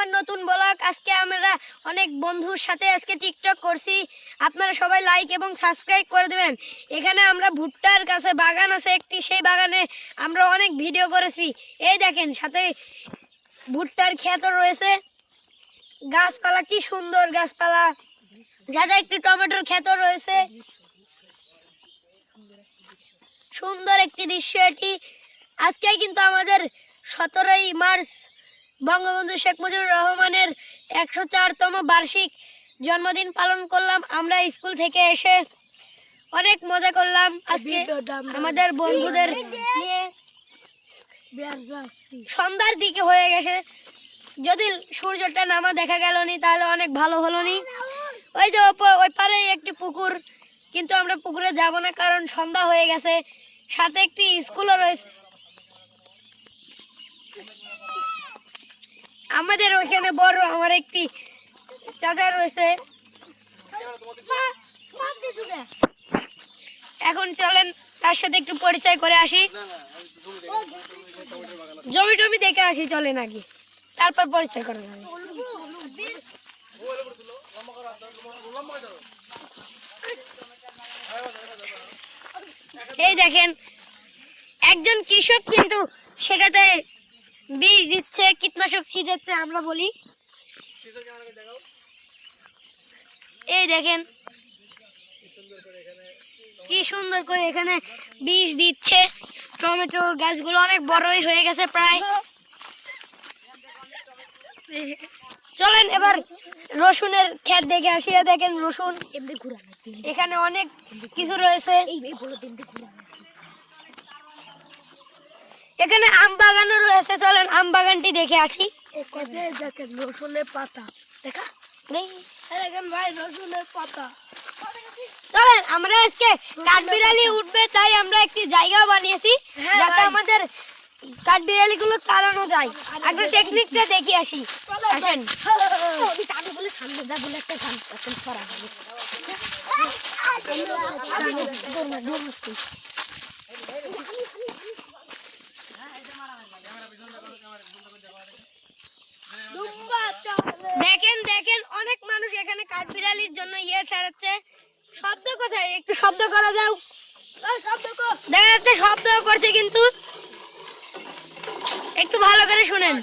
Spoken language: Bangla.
আমার নতুন ব্লগ। আজকে আমরা অনেক বন্ধুর সাথে আজকে টিকটক করছি, আপনারা সবাই লাইক এবং সাবস্ক্রাইব করে দেবেন। এখানে আমরা ভুট্টার কাছে বাগান আছে একটি, সেই বাগানে আমরা অনেক ভিডিও করেছি। এই দেখেন সাথে ভুট্টার ক্ষেত রয়েছে, গাছপালা কি সুন্দর গাছপালা, যাতে একটি টমেটোর ক্ষেত রয়েছে। সুন্দর একটি দৃশ্য এটি। আজকে কিন্তু আমাদের 17ই মার্চ বঙ্গবন্ধু শেখ মুজিবুর রহমানের 104তম বার্ষিক জন্মদিন পালন করলাম। আমরা স্কুল থেকে এসে অনেক মজা করলাম আজকে আমাদের বন্ধুদের নিয়ে। সন্ধ্যার দিকে হয়ে গেছে, যদি সূর্যটা নামা দেখা গেল নি তাহলে অনেক ভালো হলো নি। ওই যে ওই পারে একটি পুকুর, কিন্তু আমরা পুকুরে যাব না কারণ সন্ধ্যা হয়ে গেছে। সাথে একটি স্কুলও রয়েছে। আমাদের ওইখানে বড় আমার একটি চাচা রয়েছে। এখন চলেন তার সাথে একটু পরিচয় করে আসি, জমি টমি দেখে আসি। চলেন আগে, তারপর পরিচয় করা যাবে। এই দেখেন একজন কৃষক কিন্তু সেটাতে বীজ দিচ্ছে, কীটনাশক ছিটাচ্ছে আমরা বলি। এই দেখেন কি সুন্দর করে এখানে বীজ দিচ্ছে। টমেটোর গাছগুলো অনেক বড়ই হয়ে গেছে প্রায়। চলেন এবার রসুনের ক্ষেত দেখে আসি। দেখেন রসুন এখানে অনেক কিছু রয়েছে। এখানে আম বাগানও রয়েছে, চলেন আম বাগানটি দেখে আসি। দেখেন রসুনের পাতা, দেখা দেখেন ভাই রসুনের পাতা। চলেন আমরা আজকে কাঠবিড়ালি উঠবে, তাই আমরা একটি জায়গা বানিয়েছি যাতে আমাদের কাঠবিড়ালি গুলো তাড়ানো যায়। একটা টেকনিকটা দেখে আসি। আসেন। দেখেন দেখেন অনেক মানুষ এখানে কাঠবিড়ালির জন্য ছাড়াচ্ছে। শব্দ কোথায়? একটু শব্দ করা যাও। দেখা যাচ্ছে শব্দ করছে, কিন্তু একটু ভালো করে শুনেন।